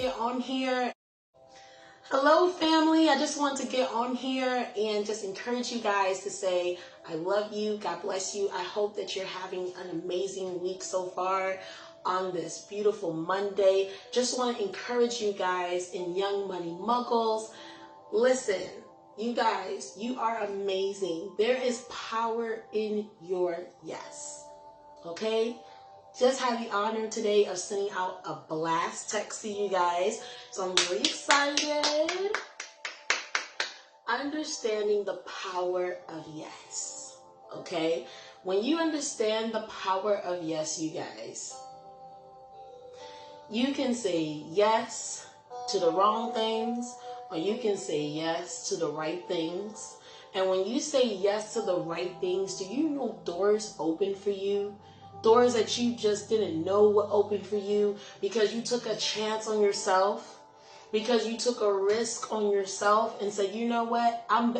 get on here. Hello, family. I just want to get on here and just encourage you guys to say, I love you. God bless you. I hope that you're having an amazing week so far on this beautiful Monday. Just want to encourage you guys in Young Money Muggles. Listen, you guys, you are amazing. There is power in your yes. Okay? Just had the honor today of sending out a blast text to you guys. So I'm really excited. Understanding the power of yes. Okay? When you understand the power of yes, you guys, you can say yes to the wrong things, or you can say yes to the right things. And when you say yes to the right things, do you know doors open for you? Doors that you just didn't know were open for you because you took a chance on yourself, because you took a risk on yourself and said, you know what, I'm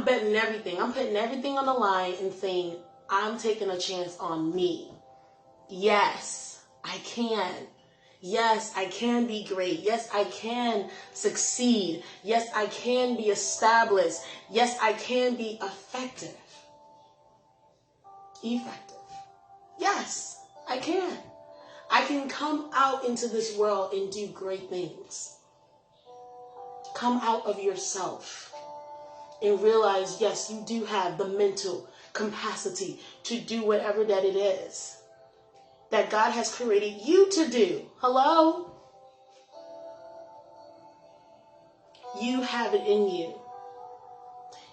betting everything. I'm putting everything on the line and saying, I'm taking a chance on me. Yes, I can. Yes, I can be great. Yes, I can succeed. Yes, I can be established. Yes, I can be effective. Yes, I can. I can come out into this world and do great things. Come out of yourself and realize, yes, you do have the mental capacity to do whatever that it is that God has created you to do. Hello? You have it in you.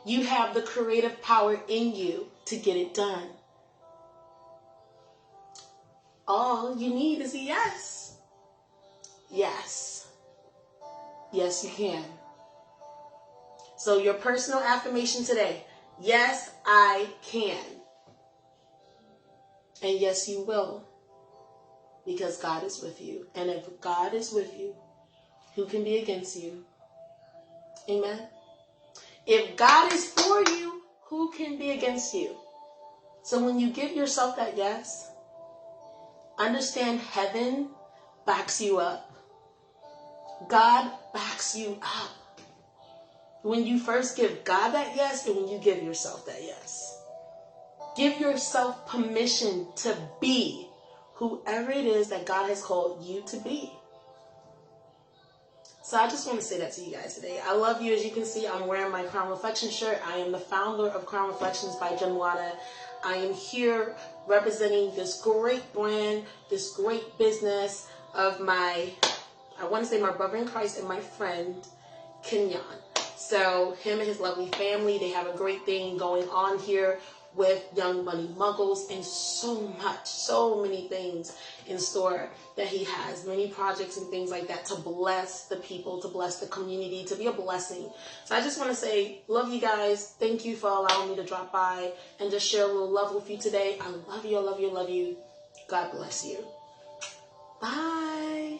You have the creative power in you to get it done. All you need is a yes. Yes. Yes, you can. So your personal affirmation today, yes, I can. And yes, you will. Because God is with you. And if God is with you, who can be against you? Amen. If God is for you, who can be against you? So when you give yourself that yes, understand heaven backs you up. God backs you up. When you first give God that yes, and when you give yourself that yes. Give yourself permission to be whoever it is that God has called you to be. So I just want to say that to you guys today. I love you. As you can see, I'm wearing my Crown Reflection shirt. I am the founder of Crown Reflections by Jonwana. I am here representing this great brand, this great business of my brother in Christ and my friend, Kenyon. So him and his lovely family, they have a great thing going on here with Young Money Muggles, and so many things in store that he has, many projects and things like that to bless the people, to bless the community, to be a blessing. So I just want to say, love you guys. Thank you for allowing me to drop by and just share a little love with you today. I love you, I love you, I love you. God bless you. Bye.